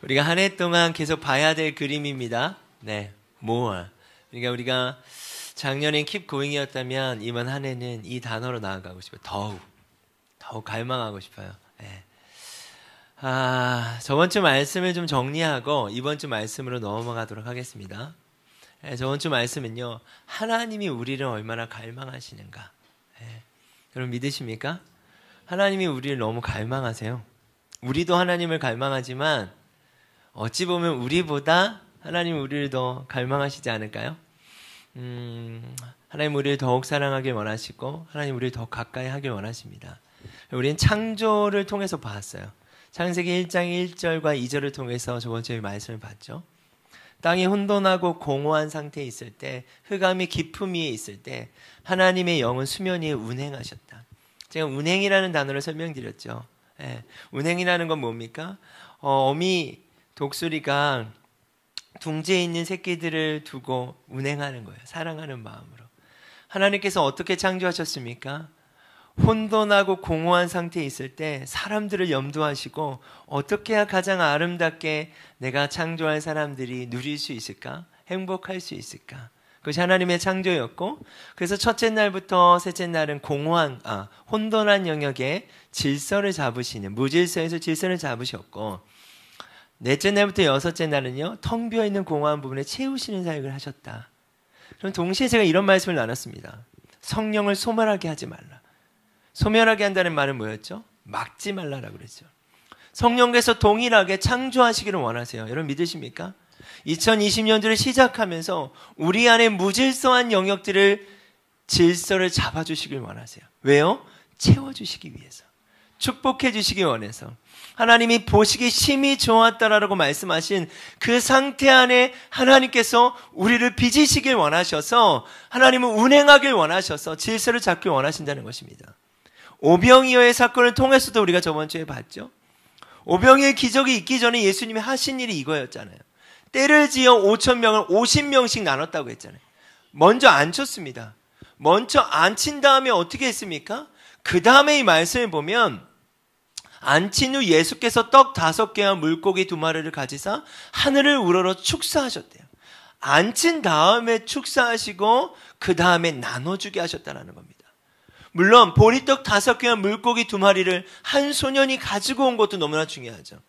우리가 한 해 동안 계속 봐야 될 그림입니다. 네, more. 그러니까 우리가 작년엔 keep going이었다면 이번 한 해는 이 단어로 나아가고 싶어요. 더욱 갈망하고 싶어요. 네. 저번 주 말씀을 좀 정리하고 이번 주 말씀으로 넘어가도록 하겠습니다. 네, 저번 주 말씀은요, 하나님이 우리를 얼마나 갈망하시는가. 네. 여러분 믿으십니까? 하나님이 우리를 너무 갈망하세요. 우리도 하나님을 갈망하지만 어찌 보면 우리보다 하나님 우리를 더 갈망하시지 않을까요? 하나님 우리를 더욱 사랑하길 원하시고 하나님 우리를 더 가까이 하길 원하십니다. 우리는 창조를 통해서 봤어요. 창세기 1장 1절과 2절을 통해서 저번 주에 말씀을 봤죠. 땅이 혼돈하고 공허한 상태에 있을 때, 흑암이 깊음 위에 있을 때 하나님의 영은 수면 위에 운행하셨다. 제가 운행이라는 단어를 설명드렸죠. 예, 운행이라는 건 뭡니까? 어미 독수리가 둥지에 있는 새끼들을 두고 운행하는 거예요. 사랑하는 마음으로. 하나님께서 어떻게 창조하셨습니까? 혼돈하고 공허한 상태에 있을 때 사람들을 염두하시고 어떻게 해야 가장 아름답게 내가 창조할 사람들이 누릴 수 있을까? 행복할 수 있을까? 그것이 하나님의 창조였고, 그래서 첫째 날부터 셋째 날은 혼돈한 영역에 질서를 잡으시는, 무질서에서 질서를 잡으셨고, 넷째 날부터 여섯째 날은요, 텅 비어있는 공허한 부분에 채우시는 사역을 하셨다. 그럼 동시에 제가 이런 말씀을 나눴습니다. 성령을 소멸하게 하지 말라. 소멸하게 한다는 말은 뭐였죠? 막지 말라라고 그랬죠. 성령께서 동일하게 창조하시기를 원하세요. 여러분 믿으십니까? 2020년도를 시작하면서 우리 안에 무질서한 영역들을 질서를 잡아주시길 원하세요. 왜요? 채워주시기 위해서. 축복해 주시기 원해서. 하나님이 보시기 심히 좋았다라고 말씀하신 그 상태 안에 하나님께서 우리를 빚으시길 원하셔서, 하나님은 운행하길 원하셔서 질서를 잡길 원하신다는 것입니다. 오병이어의 사건을 통해서도 우리가 저번 주에 봤죠. 오병이어의 기적이 있기 전에 예수님이 하신 일이 이거였잖아요. 때를 지어 5,000명을 50명씩 나눴다고 했잖아요. 먼저 앉혔습니다. 먼저 앉힌 다음에 어떻게 했습니까? 그 다음에 이 말씀을 보면 앉힌 후 예수께서 떡 5개와 물고기 2마리를 가지사 하늘을 우러러 축사하셨대요. 앉힌 다음에 축사하시고 그 다음에 나눠주게 하셨다는 겁니다. 물론 보리떡 5개와 물고기 2마리를 한 소년이 가지고 온 것도 너무나 중요하죠.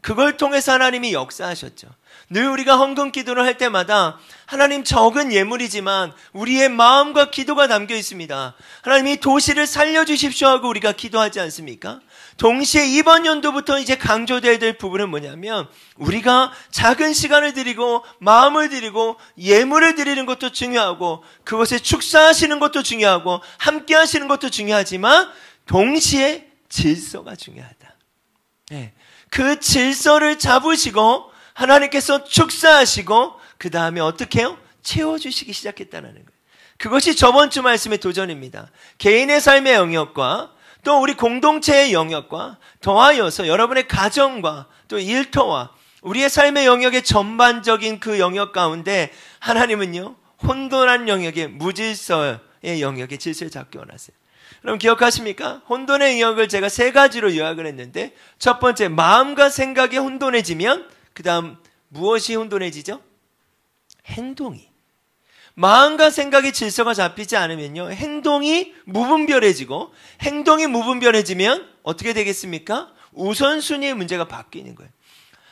그걸 통해서 하나님이 역사하셨죠. 늘 우리가 헌금 기도를 할 때마다 하나님, 적은 예물이지만 우리의 마음과 기도가 담겨 있습니다. 하나님, 이 도시를 살려주십시오 하고 우리가 기도하지 않습니까? 동시에 이번 연도부터 이제 강조되어야 될 부분은 뭐냐면, 우리가 작은 시간을 드리고 마음을 드리고 예물을 드리는 것도 중요하고 그것에 축사하시는 것도 중요하고 함께 하시는 것도 중요하지만 동시에 질서가 중요하다. 네. 그 질서를 잡으시고 하나님께서 축사하시고 그 다음에 어떻게 해요? 채워주시기 시작했다는 거예요. 그것이 저번 주 말씀의 도전입니다. 개인의 삶의 영역과 또 우리 공동체의 영역과 더하여서 여러분의 가정과 또 일터와 우리의 삶의 영역의 전반적인 그 영역 가운데 하나님은요, 혼돈한 영역의 무질서의 영역의 질서를 잡기 원하세요. 여러분 기억하십니까? 혼돈의 영역을 제가 3가지로 요약을 했는데, 첫 번째, 마음과 생각이 혼돈해지면 그 다음 무엇이 혼돈해지죠? 행동이. 마음과 생각의 질서가 잡히지 않으면요, 행동이 무분별해지고, 행동이 무분별해지면 어떻게 되겠습니까? 우선순위의 문제가 바뀌는 거예요.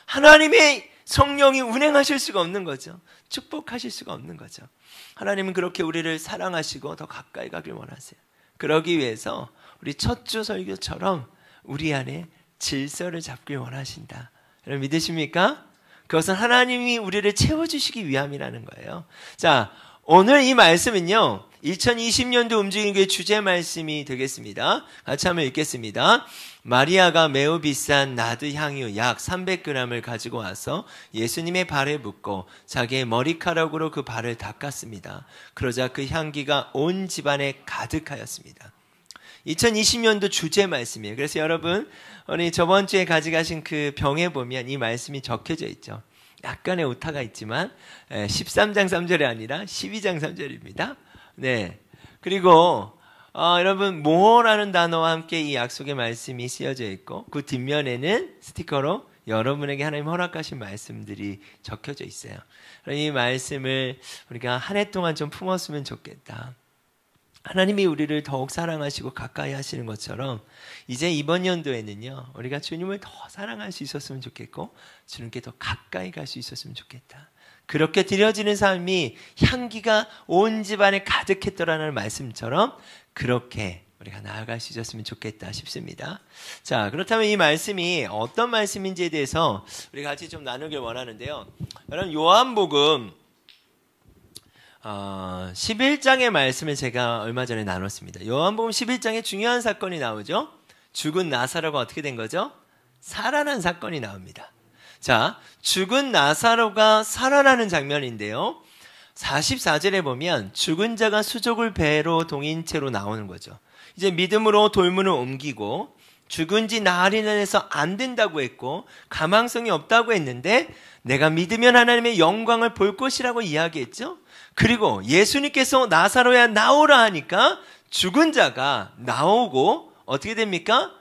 하나님의 성령이 운행하실 수가 없는 거죠. 축복하실 수가 없는 거죠. 하나님은 그렇게 우리를 사랑하시고 더 가까이 가길 원하세요. 그러기 위해서 우리 첫 주 설교처럼 우리 안에 질서를 잡길 원하신다. 여러분 믿으십니까? 그것은 하나님이 우리를 채워주시기 위함이라는 거예요. 자, 오늘 이 말씀은요, 2020년도 움직이는 게 주제 말씀이 되겠습니다. 같이 한번 읽겠습니다. 마리아가 매우 비싼 나드 향유 약 300g을 가지고 와서 예수님의 발에 붓고 자기의 머리카락으로 그 발을 닦았습니다. 그러자 그 향기가 온 집안에 가득하였습니다. 2020년도 주제 말씀이에요. 그래서 여러분, 우리 저번 주에 가져가신 그 병에 보면 이 말씀이 적혀져 있죠. 약간의 오타가 있지만 13장 3절이 아니라 12장 3절입니다. 네. 그리고 여러분, 모호라는 단어와 함께 이 약속의 말씀이 쓰여져 있고 그 뒷면에는 스티커로 여러분에게 하나님 허락하신 말씀들이 적혀져 있어요. 이 말씀을 우리가 한 해 동안 좀 품었으면 좋겠다. 하나님이 우리를 더욱 사랑하시고 가까이 하시는 것처럼 이제 이번 연도에는요, 우리가 주님을 더 사랑할 수 있었으면 좋겠고 주님께 더 가까이 갈 수 있었으면 좋겠다. 그렇게 드려지는 삶이 향기가 온 집안에 가득했더라는 말씀처럼 그렇게 우리가 나아갈 수 있었으면 좋겠다 싶습니다. 자, 그렇다면 이 말씀이 어떤 말씀인지에 대해서 우리 같이 좀 나누길 원하는데요. 여러분, 요한복음 11장의 말씀을 제가 얼마 전에 나눴습니다. 요한복음 11장에 중요한 사건이 나오죠. 죽은 나사로가 어떻게 된 거죠? 살아난 사건이 나옵니다. 자, 죽은 나사로가 살아나는 장면인데요. 44절에 보면 죽은 자가 수족을 배로 동인 채로 나오는 거죠. 이제 믿음으로 돌문을 옮기고 죽은 지 나흘이나 돼서 안 된다고 했고 가망성이 없다고 했는데 내가 믿으면 하나님의 영광을 볼 것이라고 이야기했죠. 그리고 예수님께서 나사로야 나오라 하니까 죽은 자가 나오고 어떻게 됩니까?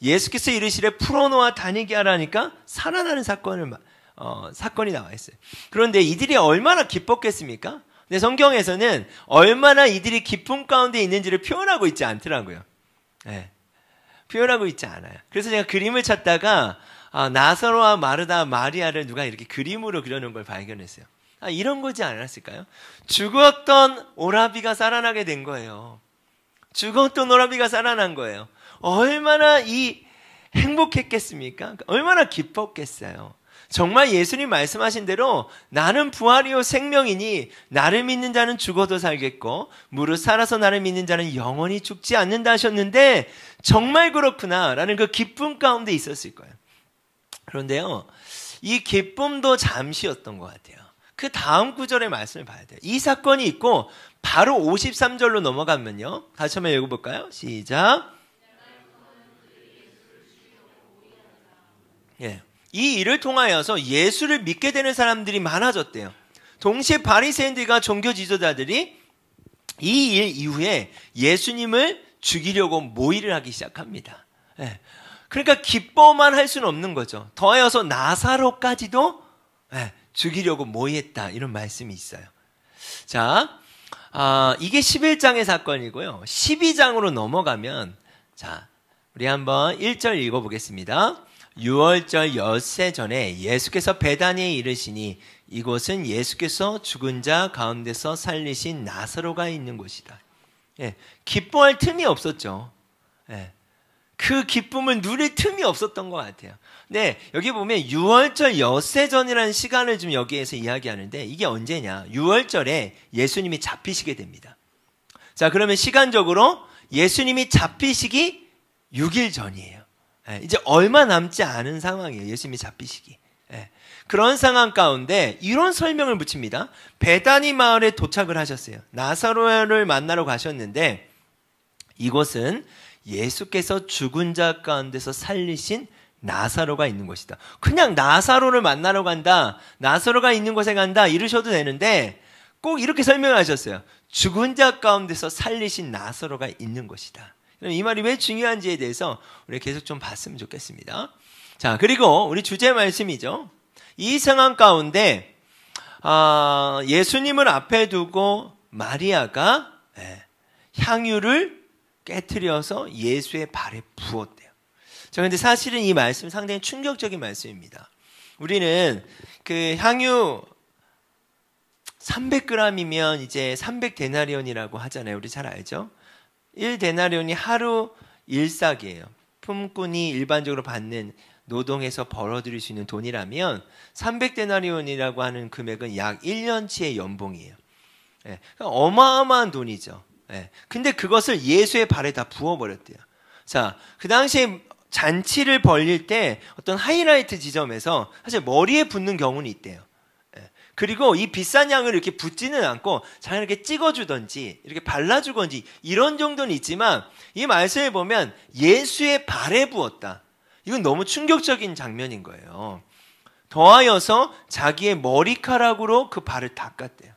예수께서 이르시되 풀어놓아 다니게 하라니까 살아나는 사건이 나와 있어요. 그런데 이들이 얼마나 기뻤겠습니까? 근데 성경에서는 얼마나 이들이 기쁨 가운데 있는지를 표현하고 있지 않더라고요. 네. 표현하고 있지 않아요. 그래서 제가 그림을 찾다가 나사로와 마르다, 마리아를 누가 이렇게 그림으로 그려놓은 걸 발견했어요. 이런 거지 않았을까요? 죽었던 오라비가 살아나게 된 거예요. 죽었던 오라비가 살아난 거예요. 얼마나 행복했겠습니까? 얼마나 기뻤겠어요. 정말 예수님 말씀하신 대로 나는 부활이요 생명이니 나를 믿는 자는 죽어도 살겠고 무릇 살아서 나를 믿는 자는 영원히 죽지 않는다 하셨는데 정말 그렇구나 라는 그 기쁨 가운데 있었을 거예요. 그런데요, 이 기쁨도 잠시였던 것 같아요. 그 다음 구절의 말씀을 봐야 돼요. 이 사건이 있고 바로 53절로 넘어가면요, 다시 한번 읽어볼까요? 시작. 예. 이 일을 통하여서 예수를 믿게 되는 사람들이 많아졌대요. 동시에 바리새인들과 종교 지도자들이 이 일 이후에 예수님을 죽이려고 모의를 하기 시작합니다. 예. 그러니까 기뻐만 할 수는 없는 거죠. 더하여서 나사로까지도 죽이려고 모의했다, 이런 말씀이 있어요. 자, 이게 11장의 사건이고요. 12장으로 넘어가면, 자, 우리 한번 1절 읽어보겠습니다. 6월절 엿새 전에 예수께서 베다니에 이르시니 이곳은 예수께서 죽은 자 가운데서 살리신 나사로가 있는 곳이다. 예, 기뻐할 틈이 없었죠. 예, 그 기쁨을 누릴 틈이 없었던 것 같아요. 네, 여기 보면 6월절 엿새 전이라는 시간을 좀 여기에서 이야기하는데 이게 언제냐? 6월절에 예수님이 잡히시게 됩니다. 자, 그러면 시간적으로 예수님이 잡히시기 6일 전이에요. 이제 얼마 남지 않은 상황이에요. 예수님이 잡히시기. 그런 상황 가운데 이런 설명을 붙입니다. 베다니 마을에 도착을 하셨어요. 나사로를 만나러 가셨는데 이곳은 예수께서 죽은 자 가운데서 살리신 나사로가 있는 곳이다. 그냥 나사로를 만나러 간다, 나사로가 있는 곳에 간다 이러셔도 되는데 꼭 이렇게 설명하셨어요. 죽은 자 가운데서 살리신 나사로가 있는 곳이다. 이 말이 왜 중요한지에 대해서 우리 계속 좀 봤으면 좋겠습니다. 자, 그리고 우리 주제 말씀이죠. 이 상황 가운데 예수님을 앞에 두고 마리아가 향유를 깨트려서 예수의 발에 부었대요. 자, 근데 사실은 이 말씀 상당히 충격적인 말씀입니다. 우리는 그 향유 300g이면 이제 300데나리온이라고 하잖아요. 우리 잘 알죠? 1데나리온이 하루 일삭이에요. 품꾼이 일반적으로 받는 노동에서 벌어들일 수 있는 돈이라면 300데나리온이라고 하는 금액은 약 1년치의 연봉이에요. 그러니까 어마어마한 돈이죠. 근데 그것을 예수의 발에 다 부어버렸대요. 자, 그 당시에 잔치를 벌릴 때 어떤 하이라이트 지점에서 사실 머리에 붓는 경우는 있대요. 그리고 이 비싼 양을 이렇게 붓지는 않고 잘 이렇게 찍어주든지 이렇게 발라주든지 이런 정도는 있지만 이 말씀에 보면 예수의 발에 부었다. 이건 너무 충격적인 장면인 거예요. 더하여서 자기의 머리카락으로 그 발을 닦았대요.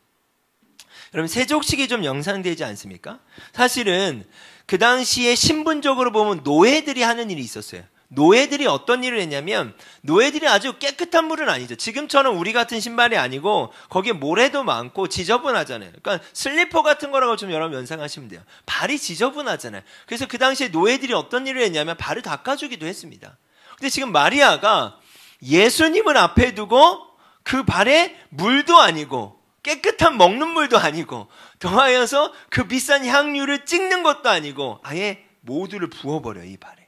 여러분, 세족식이 좀 연상되지 않습니까? 사실은 그 당시에 신분적으로 보면 노예들이 하는 일이 있었어요. 노예들이 어떤 일을 했냐면, 노예들이 아주 깨끗한 물은 아니죠. 지금처럼 우리 같은 신발이 아니고 거기에 모래도 많고 지저분하잖아요. 그러니까 슬리퍼 같은 거라고 좀 여러분 연상하시면 돼요. 발이 지저분하잖아요. 그래서 그 당시에 노예들이 어떤 일을 했냐면 발을 닦아주기도 했습니다. 근데 지금 마리아가 예수님을 앞에 두고 그 발에 물도 아니고 깨끗한 먹는 물도 아니고 더하여서 그 비싼 향유를 찍는 것도 아니고 아예 모두를 부어버려요, 이 발에.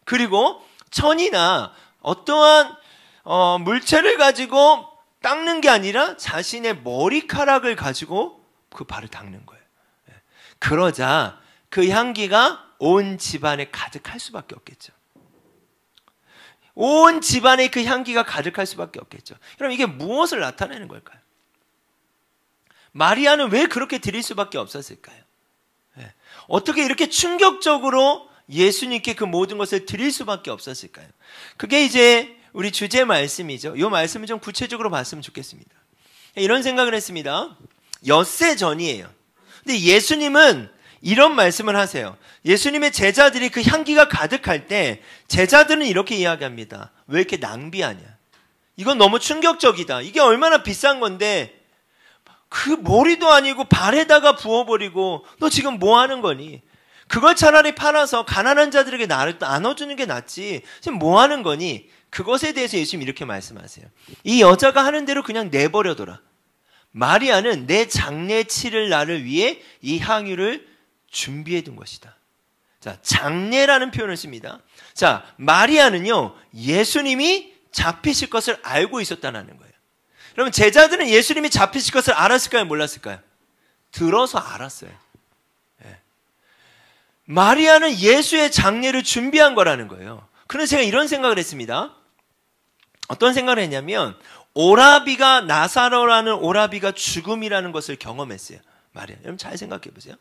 그리고 천이나 어떠한 물체를 가지고 닦는 게 아니라 자신의 머리카락을 가지고 그 발을 닦는 거예요. 그러자 그 향기가 온 집안에 가득할 수밖에 없겠죠. 온 집안에 그 향기가 가득할 수밖에 없겠죠. 그럼 이게 무엇을 나타내는 걸까요? 마리아는 왜 그렇게 드릴 수밖에 없었을까요? 어떻게 이렇게 충격적으로 예수님께 그 모든 것을 드릴 수밖에 없었을까요? 그게 이제 우리 주제 말씀이죠. 이 말씀을 좀 구체적으로 봤으면 좋겠습니다. 이런 생각을 했습니다. 엿새 전이에요. 근데 예수님은 이런 말씀을 하세요. 예수님의 제자들이 그 향기가 가득할 때 제자들은 이렇게 이야기합니다. 왜 이렇게 낭비하냐? 이건 너무 충격적이다. 이게 얼마나 비싼 건데 그 머리도 아니고 발에다가 부어버리고 너 지금 뭐 하는 거니? 그걸 차라리 팔아서 가난한 자들에게 나눠주는 게 낫지. 지금 뭐 하는 거니? 그것에 대해서 예수님 이렇게 말씀하세요. 이 여자가 하는 대로 그냥 내버려둬라. 마리아는 내 장례 치를 날을 위해 이 향유를 준비해 둔 것이다. 자, 장례라는 표현을 씁니다. 자, 마리아는요, 예수님이 잡히실 것을 알고 있었다는 거예요. 그러면 제자들은 예수님이 잡히실 것을 알았을까요? 몰랐을까요? 들어서 알았어요. 마리아는 예수의 장례를 준비한 거라는 거예요. 그래서 제가 이런 생각을 했습니다. 어떤 생각을 했냐면 오라비가 나사로라는 오라비가 죽음이라는 것을 경험했어요. 마리아. 여러분 잘 생각해 보세요.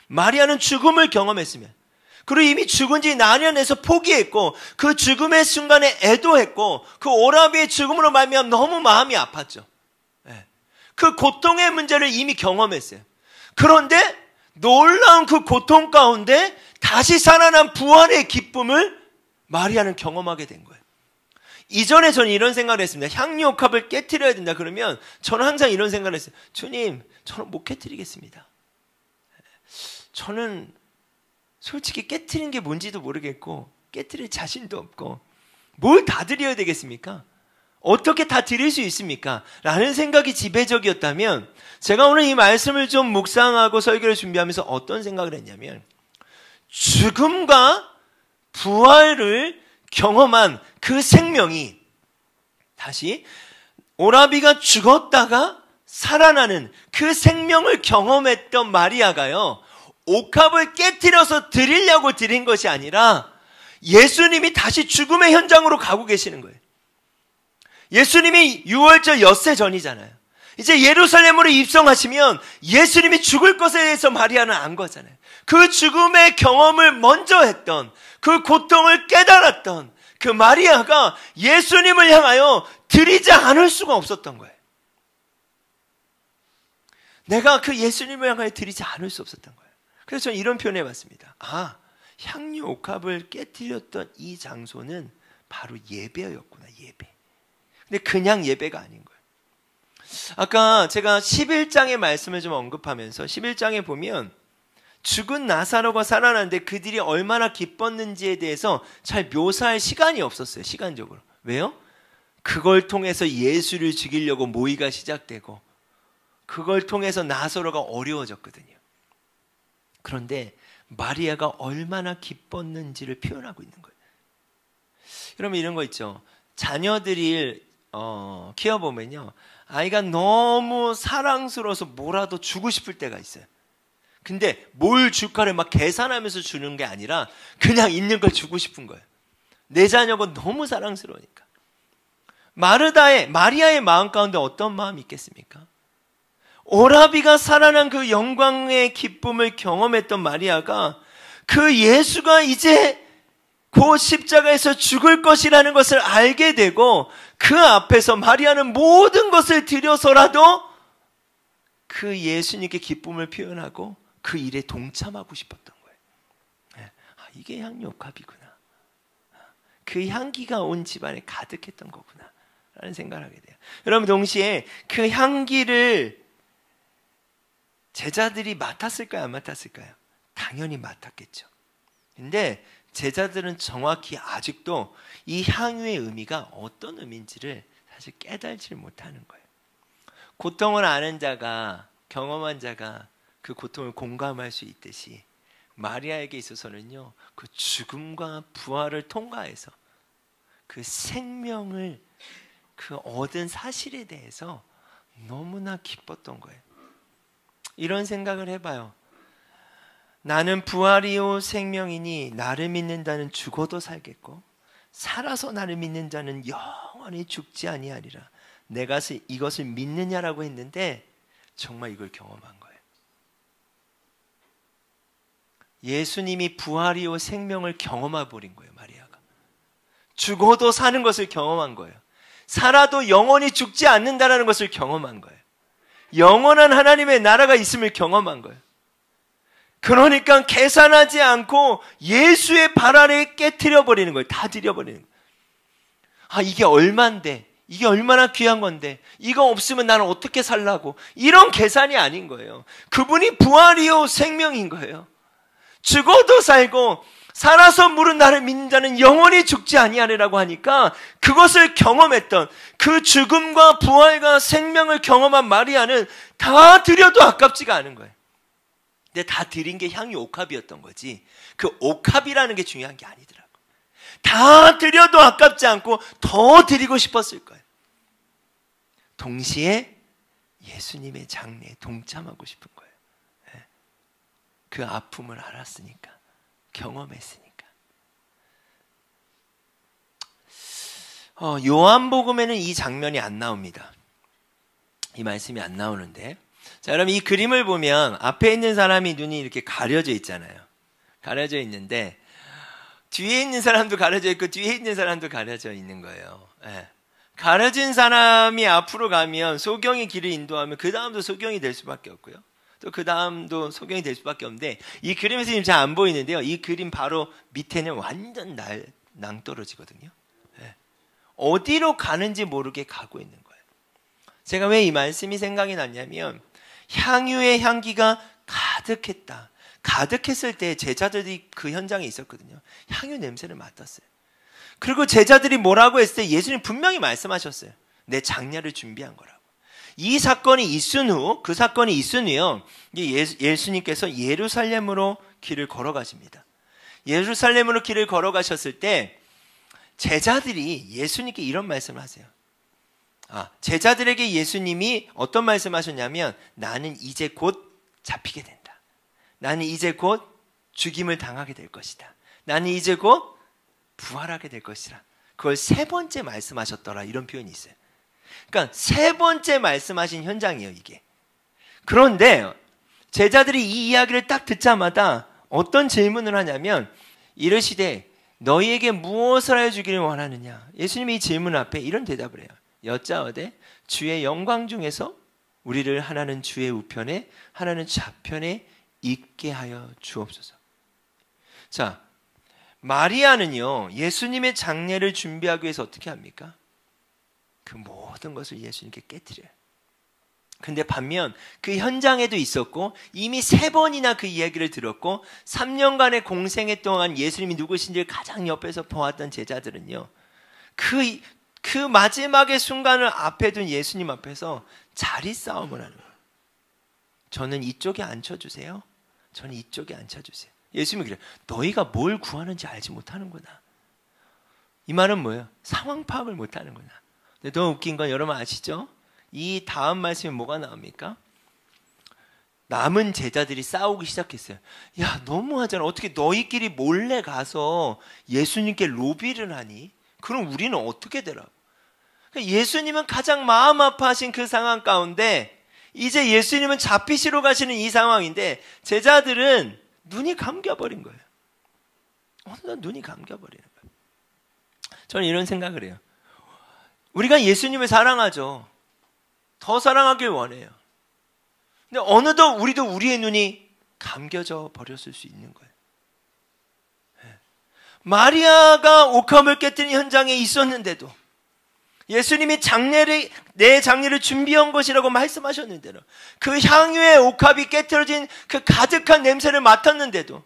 마리아는 죽음을 경험했으면 그리고 이미 죽은 지 나년에서 포기했고 그 죽음의 순간에 애도했고 그 오라비의 죽음으로 말미암아 너무 마음이 아팠죠. 그 고통의 문제를 이미 경험했어요. 그런데 놀라운 그 고통 가운데 다시 살아난 부활의 기쁨을 마리아는 경험하게 된 거예요. 이전에 저는 이런 생각을 했습니다. 향유 옥합을 깨트려야 된다 그러면 저는 항상 이런 생각을 했어요. 주님, 저는 못 깨트리겠습니다. 저는 솔직히 깨트린 게 뭔지도 모르겠고 깨트릴 자신도 없고 뭘 다 드려야 되겠습니까? 어떻게 다 드릴 수 있습니까? 라는 생각이 지배적이었다면 제가 오늘 이 말씀을 좀 묵상하고 설교를 준비하면서 어떤 생각을 했냐면 죽음과 부활을 경험한 그 생명이 다시 오라비가 죽었다가 살아나는 그 생명을 경험했던 마리아가요, 옥합을 깨트려서 드리려고 드린 것이 아니라 예수님이 다시 죽음의 현장으로 가고 계시는 거예요. 예수님이 6월절 엿새 전이잖아요. 이제 예루살렘으로 입성하시면 예수님이 죽을 것에 대해서 마리아는 안 거잖아요. 그 죽음의 경험을 먼저 했던, 그 고통을 깨달았던 그 마리아가 예수님을 향하여 드리지 않을 수가 없었던 거예요. 내가 그 예수님을 향하여 드리지 않을 수 없었던 거예요. 그래서 저는 이런 표현을 해봤습니다. 아, 향유 옥합을 깨뜨렸던 이 장소는 바로 예배였구나, 예배. 근데 그냥 예배가 아닌 거예요. 아까 제가 11장의 말씀을 좀 언급하면서 11장에 보면 죽은 나사로가 살아났는데 그들이 얼마나 기뻤는지에 대해서 잘 묘사할 시간이 없었어요. 시간적으로. 왜요? 그걸 통해서 예수를 죽이려고 모의가 시작되고 그걸 통해서 나사로가 어려워졌거든요. 그런데 마리아가 얼마나 기뻤는지를 표현하고 있는 거예요. 여러분 이런 거 있죠. 자녀들을 키워보면요, 아이가 너무 사랑스러워서 뭐라도 주고 싶을 때가 있어요. 근데 뭘 줄까를 막 계산하면서 주는 게 아니라 그냥 있는 걸 주고 싶은 거예요. 내 자녀가 너무 사랑스러우니까. 마리아의 마음 가운데 어떤 마음이 있겠습니까? 오라비가 살아난 그 영광의 기쁨을 경험했던 마리아가 그 예수가 이제 그 십자가에서 죽을 것이라는 것을 알게 되고 그 앞에서 마리아는 모든 것을 들여서라도 그 예수님께 기쁨을 표현하고 그 일에 동참하고 싶었던 거예요. 이게 향유옥합이구나. 그 향기가 온 집안에 가득했던 거구나 라는 생각을 하게 돼요. 여러분, 동시에 그 향기를 제자들이 맡았을까요? 안 맡았을까요? 당연히 맡았겠죠. 근데 제자들은 정확히 아직도 이 향유의 의미가 어떤 의미인지를 사실 깨달지 못하는 거예요. 고통을 아는 자가, 경험한 자가 그 고통을 공감할 수 있듯이 마리아에게 있어서는요, 그 죽음과 부활을 통과해서 그 생명을 그 얻은 사실에 대해서 너무나 기뻤던 거예요. 이런 생각을 해봐요. 나는 부활이요 생명이니 나를 믿는 자는 죽어도 살겠고 살아서 나를 믿는 자는 영원히 죽지 아니하리라. 내가 이것을 믿느냐라고 했는데 정말 이걸 경험한 거예요. 예수님이 부활이요 생명을 경험해 버린 거예요. 마리아가 죽어도 사는 것을 경험한 거예요. 살아도 영원히 죽지 않는다라는 것을 경험한 거예요. 영원한 하나님의 나라가 있음을 경험한 거예요. 그러니까 계산하지 않고 예수의 발 아래에 깨트려 버리는 거예요. 다 드려버리는 거예요. 아, 이게 얼만데, 이게 얼마나 귀한 건데, 이거 없으면 나는 어떻게 살라고, 이런 계산이 아닌 거예요. 그분이 부활이요 생명인 거예요. 죽어도 살고 살아서 물은 나를 믿는 자는 영원히 죽지 아니하리라고 하니까 그것을 경험했던, 그 죽음과 부활과 생명을 경험한 마리아는 다 드려도 아깝지가 않은 거예요. 근데 다 드린 게 향유 옥합이었던 거지, 그 옥합이라는 게 중요한 게 아니더라고. 다 드려도 아깝지 않고 더 드리고 싶었을 거예요. 동시에 예수님의 장례에 동참하고 싶은 거예요. 그 아픔을 알았으니까, 경험했으니까. 요한복음에는 이 장면이 안 나옵니다. 이 말씀이 안 나오는데, 자, 여러분, 이 그림을 보면 앞에 있는 사람이 눈이 이렇게 가려져 있잖아요. 가려져 있는데 뒤에 있는 사람도 가려져 있고 뒤에 있는 사람도 가려져 있는 거예요. 예. 가려진 사람이 앞으로 가면 소경이 길을 인도하면 그 다음도 소경이 될 수밖에 없고요. 또 그 다음도 소경이 될 수밖에 없는데, 이 그림에서 지금 잘 안 보이는데요. 이 그림 바로 밑에는 완전 낭떠러지거든요. 예. 어디로 가는지 모르게 가고 있는 거예요. 제가 왜 이 말씀이 생각이 났냐면, 향유의 향기가 가득했다. 가득했을 때 제자들이 그 현장에 있었거든요. 향유 냄새를 맡았어요. 그리고 제자들이 뭐라고 했을 때 예수님 분명히 말씀하셨어요. 내 장례를 준비한 거라고. 이 사건이 있은 후, 그 사건이 있은 후요, 예수님께서 예루살렘으로 길을 걸어가십니다. 예루살렘으로 길을 걸어가셨을 때 제자들이 예수님께 이런 말씀을 하세요. 제자들에게 예수님이 어떤 말씀하셨냐면, 나는 이제 곧 잡히게 된다. 나는 이제 곧 죽임을 당하게 될 것이다. 나는 이제 곧 부활하게 될 것이라. 그걸 세 번째 말씀하셨더라, 이런 표현이 있어요. 그러니까 세 번째 말씀하신 현장이에요, 이게. 그런데 제자들이 이 이야기를 딱 듣자마자 어떤 질문을 하냐면, 이르시되 너희에게 무엇을 하여 주기를 원하느냐. 예수님이 이 질문 앞에 이런 대답을 해요. 여짜오되 주의 영광 중에서 우리를 하나는 주의 우편에 하나는 좌편에 있게 하여 주옵소서. 자, 마리아는요, 예수님의 장례를 준비하기 위해서 어떻게 합니까? 그 모든 것을 예수님께 깨뜨려요. 근데 반면 그 현장에도 있었고 이미 3번이나 그 이야기를 들었고 3년간의 공생애 동안 예수님이 누구신지를 가장 옆에서 보았던 제자들은요, 그 마지막의 순간을 앞에 둔 예수님 앞에서 자리 싸움을 하는 거예요. 저는 이쪽에 앉혀주세요. 저는 이쪽에 앉혀주세요. 예수님이 그래요. 너희가 뭘 구하는지 알지 못하는구나. 이 말은 뭐예요? 상황 파악을 못하는구나. 근데 너무 웃긴 건 여러분 아시죠? 이 다음 말씀에 뭐가 나옵니까? 남은 제자들이 싸우기 시작했어요. 야, 너무하잖아. 어떻게 너희끼리 몰래 가서 예수님께 로비를 하니? 그럼 우리는 어떻게 되라고? 예수님은 가장 마음 아파하신 그 상황 가운데 이제 예수님은 잡히시러 가시는 이 상황인데 제자들은 눈이 감겨버린 거예요. 어느덧 눈이 감겨버리는 거예요. 저는 이런 생각을 해요. 우리가 예수님을 사랑하죠. 더 사랑하길 원해요. 근데 어느덧 우리도 우리의 눈이 감겨져 버렸을 수 있는 거예요. 마리아가 옥합을 깨뜨린 현장에 있었는데도, 예수님이 내 장례를 준비한 것이라고 말씀하셨는데도, 그 향유의 옥합이 깨트려진 그 가득한 냄새를 맡았는데도,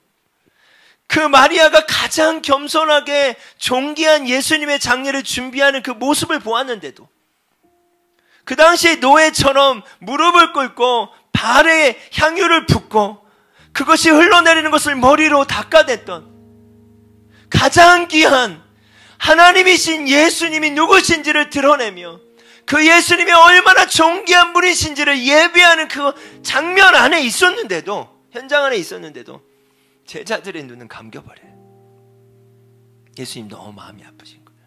그 마리아가 가장 겸손하게 존귀한 예수님의 장례를 준비하는 그 모습을 보았는데도, 그 당시 노예처럼 무릎을 꿇고 발에 향유를 붓고 그것이 흘러내리는 것을 머리로 닦아댔던 가장 귀한 하나님이신 예수님이 누구신지를 드러내며 그 예수님이 얼마나 존귀한 분이신지를 예배하는 그 장면 안에 있었는데도, 현장 안에 있었는데도 제자들의 눈은 감겨버려요. 예수님 너무 마음이 아프신 거예요.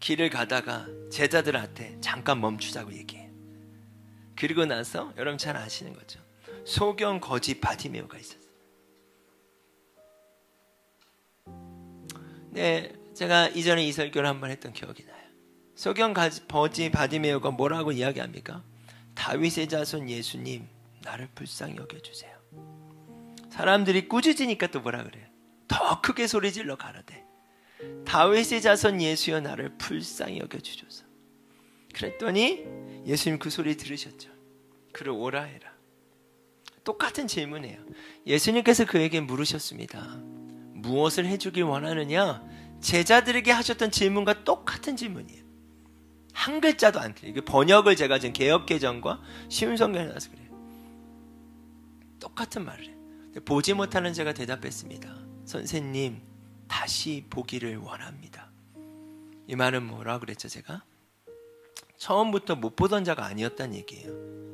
길을 가다가 제자들한테 잠깐 멈추자고 얘기해요. 그리고 나서 여러분 잘 아시는 거죠. 소경 거지 바디메오가 있었어요. 네, 제가 이전에 이 설교를 한번 했던 기억이 나요. 소경 거지 바디메오가 뭐라고 이야기합니까? 다윗의 자손 예수님, 나를 불쌍히 여겨주세요. 사람들이 꾸짖으니까 또 뭐라 그래요? 더 크게 소리질러 가라대, 다윗의 자손 예수여, 나를 불쌍히 여겨주소서. 그랬더니 예수님 그 소리 들으셨죠. 그를 오라 해라. 똑같은 질문이에요. 예수님께서 그에게 물으셨습니다. 무엇을 해주길 원하느냐? 제자들에게 하셨던 질문과 똑같은 질문이에요. 한 글자도 안 틀려요. 번역을 제가 지금 개역개정과 쉬운 성경에 나와서 그래요. 똑같은 말을 해요. 보지 못하는 제가 대답했습니다. 선생님, 다시 보기를 원합니다. 이 말은 뭐라고 그랬죠, 제가? 처음부터 못 보던 자가 아니었다는 얘기예요.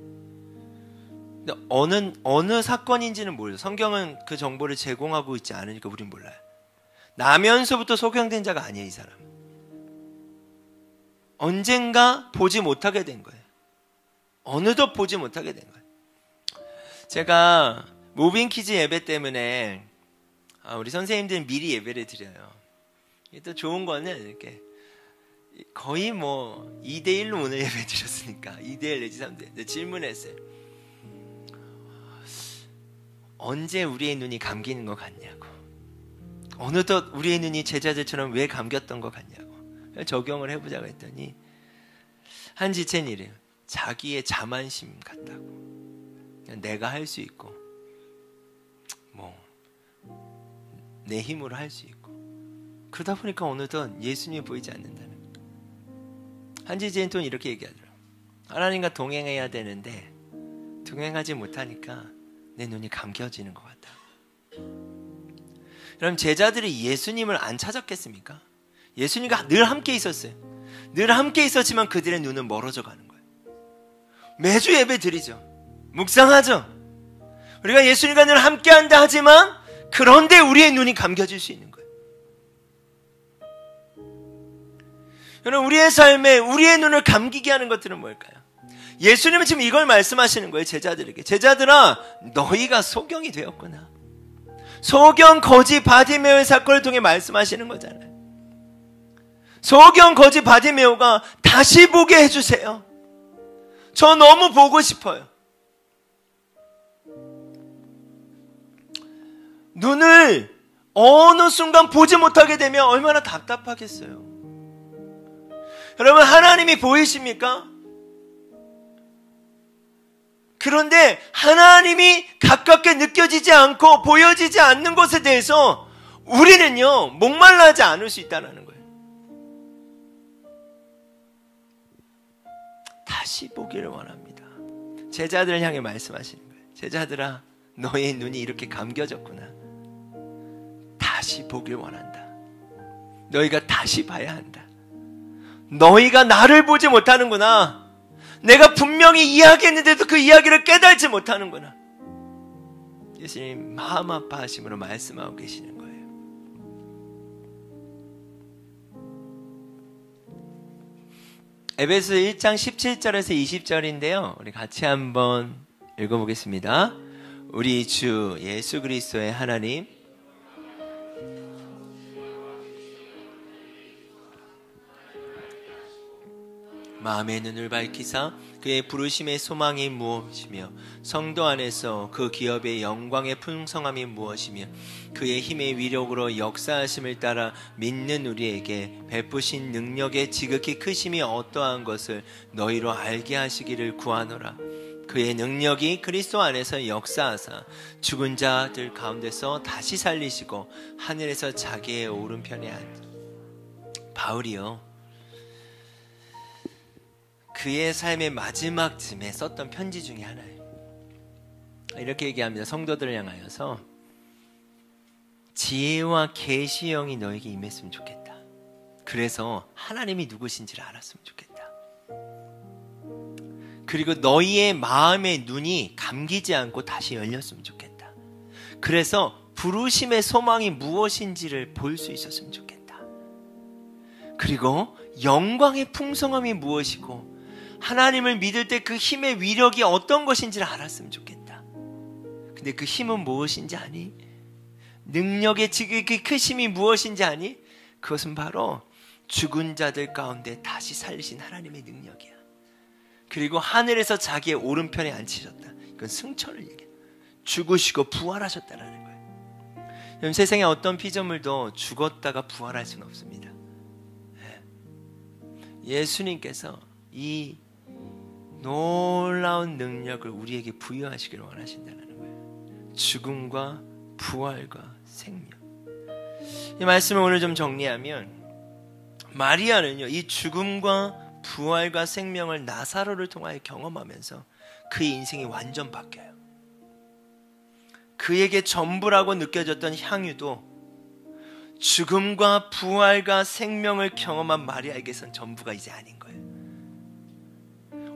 근데 어느 사건인지는 몰라요. 성경은 그 정보를 제공하고 있지 않으니까 우린 몰라요. 나면서부터 소경된 자가 아니에요, 이 사람은. 언젠가 보지 못하게 된 거예요. 어느덧 보지 못하게 된 거예요. 제가 무빙키즈 예배 때문에 우리 선생님들은 미리 예배를 드려요. 이게 또 좋은 거는 이렇게 거의 뭐 2대1로 오늘 예배 드렸으니까 2대1 내지 3대1 질문했어요. 언제 우리의 눈이 감기는 것 같냐고, 어느덧 우리의 눈이 제자들처럼 왜 감겼던 것 같냐고 적용을 해보자고 했더니 한 지체는 이래요. 자기의 자만심 같다고. 내가 할 수 있고 뭐 내 힘으로 할 수 있고, 그러다 보니까 어느덧 예수님이 보이지 않는다는 거예요. 한 지체는 또 이렇게 얘기하더라고요. 하나님과 동행해야 되는데 동행하지 못하니까 내 눈이 감겨지는 것 같다. 그럼 제자들이 예수님을 안 찾았겠습니까? 예수님과 늘 함께 있었어요. 늘 함께 있었지만 그들의 눈은 멀어져 가는 거예요. 매주 예배 드리죠. 묵상하죠. 우리가 예수님과 늘 함께 한다 하지만 그런데 우리의 눈이 감겨질 수 있는 거예요. 여러분, 우리의 삶에 우리의 눈을 감기게 하는 것들은 뭘까요? 예수님은 지금 이걸 말씀하시는 거예요. 제자들에게. 제자들아, 너희가 소경이 되었구나. 소경 거지 바디메오의 사건을 통해 말씀하시는 거잖아요. 소경 거지 바디메오가 다시 보게 해주세요. 저 너무 보고 싶어요. 눈을 어느 순간 보지 못하게 되면 얼마나 답답하겠어요. 여러분, 하나님이 보이십니까? 그런데 하나님이 가깝게 느껴지지 않고 보여지지 않는 것에 대해서 우리는요, 목말라하지 않을 수 있다는 거예요. 다시 보기를 원합니다. 제자들을 향해 말씀하시는 거예요. 제자들아, 너의 눈이 이렇게 감겨졌구나. 다시 보길 원한다. 너희가 다시 봐야 한다. 너희가 나를 보지 못하는구나. 내가 분명히 이야기했는데도 그 이야기를 깨달지 못하는구나. 예수님 마음 아파하심으로 말씀하고 계시는 거예요. 에베소 1장 17절에서 20절인데요. 우리 같이 한번 읽어보겠습니다. 우리 주 예수 그리스도의 하나님, 마음의 눈을 밝히사 그의 부르심의 소망이 무엇이며 성도 안에서 그 기업의 영광의 풍성함이 무엇이며 그의 힘의 위력으로 역사하심을 따라 믿는 우리에게 베푸신 능력의 지극히 크심이 어떠한 것을 너희로 알게 하시기를 구하노라. 그의 능력이 그리스도 안에서 역사하사 죽은 자들 가운데서 다시 살리시고 하늘에서 자기의 오른편에 앉으. 바울이요, 그의 삶의 마지막 쯤에 썼던 편지 중에 하나예요. 이렇게 얘기합니다. 성도들을 향하여서 지혜와 계시의 영이 너에게 임했으면 좋겠다. 그래서 하나님이 누구신지를 알았으면 좋겠다. 그리고 너희의 마음의 눈이 감기지 않고 다시 열렸으면 좋겠다. 그래서 부르심의 소망이 무엇인지를 볼 수 있었으면 좋겠다. 그리고 영광의 풍성함이 무엇이고 하나님을 믿을 때 그 힘의 위력이 어떤 것인지를 알았으면 좋겠다. 근데 그 힘은 무엇인지 아니? 능력의 지극히 크심이 무엇인지 아니? 그것은 바로 죽은 자들 가운데 다시 살리신 하나님의 능력이야. 그리고 하늘에서 자기의 오른편에 앉히셨다. 이건 승천을 얘기해. 죽으시고 부활하셨다라는 거예요. 여러분, 세상에 어떤 피조물도 죽었다가 부활할 수는 없습니다. 예수님께서 이 놀라운 능력을 우리에게 부여하시기를 원하신다는 거예요. 죽음과 부활과 생명. 이 말씀을 오늘 좀 정리하면, 마리아는요, 이 죽음과 부활과 생명을 나사로를 통하여 경험하면서 그의 인생이 완전 바뀌어요. 그에게 전부라고 느껴졌던 향유도 죽음과 부활과 생명을 경험한 마리아에게선 전부가 이제 아닌 거예요.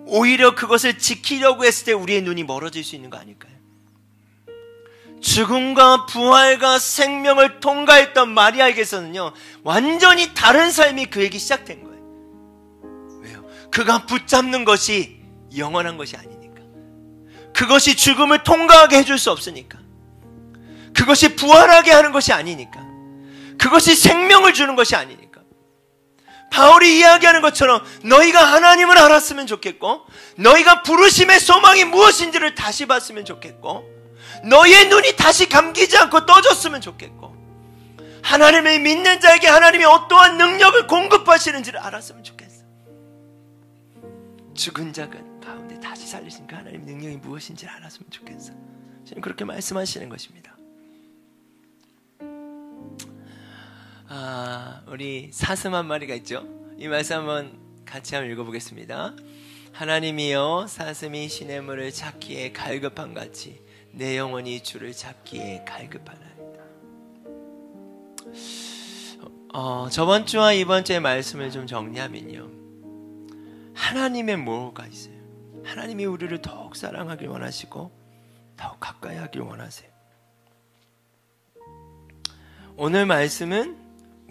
오히려 그것을 지키려고 했을 때 우리의 눈이 멀어질 수 있는 거 아닐까요? 죽음과 부활과 생명을 통과했던 마리아에게서는요, 완전히 다른 삶이 그에게 시작된 거예요. 왜요? 그가 붙잡는 것이 영원한 것이 아니니까. 그것이 죽음을 통과하게 해줄 수 없으니까. 그것이 부활하게 하는 것이 아니니까. 그것이 생명을 주는 것이 아니니까. 바울이 이야기하는 것처럼 너희가 하나님을 알았으면 좋겠고, 너희가 부르심의 소망이 무엇인지를 다시 봤으면 좋겠고, 너희의 눈이 다시 감기지 않고 떠졌으면 좋겠고, 하나님을 믿는 자에게 하나님이 어떠한 능력을 공급하시는지를 알았으면 좋겠어. 죽은 자 가운데 다시 살리신 그 하나님의 능력이 무엇인지를 알았으면 좋겠어. 지금 그렇게 말씀하시는 것입니다. 우리 사슴 한 마리가 있죠. 이 말씀 한번 같이 한번 읽어보겠습니다. 하나님이여, 사슴이 시냇물을 찾기에 갈급한 같이 내 영혼이 주를 찾기에 갈급하나이다. 저번 주와 이번 주의 말씀을 좀 정리하면요, 하나님의 뭐가 있어요? 하나님이 우리를 더욱 사랑하길 원하시고 더욱 가까이 하길 원하세요. 오늘 말씀은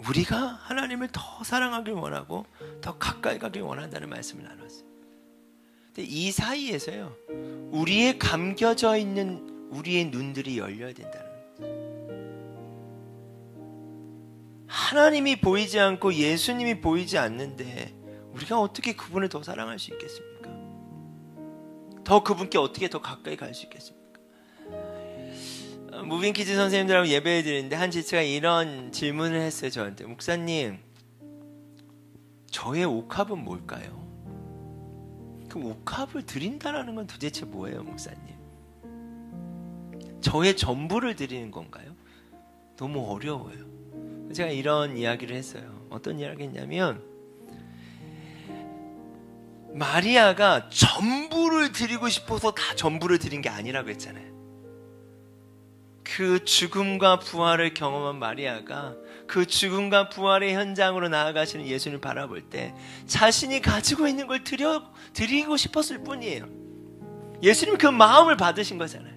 우리가 하나님을 더 사랑하길 원하고 더 가까이 가길 원한다는 말씀을 나눴어요. 근데 이 사이에서요, 우리의 감겨져 있는 우리의 눈들이 열려야 된다는 거예요. 하나님이 보이지 않고 예수님이 보이지 않는데 우리가 어떻게 그분을 더 사랑할 수 있겠습니까? 더 그분께 어떻게 더 가까이 갈 수 있겠습니까? 무빙키즈 선생님들하고 예배를 드리는데 한 지체가 이런 질문을 했어요. 저한테, 목사님, 저의 옥합은 뭘까요? 그 옥합을 드린다라는 건 도대체 뭐예요, 목사님? 저의 전부를 드리는 건가요? 너무 어려워요. 제가 이런 이야기를 했어요. 어떤 이야기를 했냐면, 마리아가 전부를 드리고 싶어서 다 전부를 드린 게 아니라고 했잖아요. 그 죽음과 부활을 경험한 마리아가 그 죽음과 부활의 현장으로 나아가시는 예수님을 바라볼 때 자신이 가지고 있는 걸 드리고 싶었을 뿐이에요. 예수님이 그 마음을 받으신 거잖아요.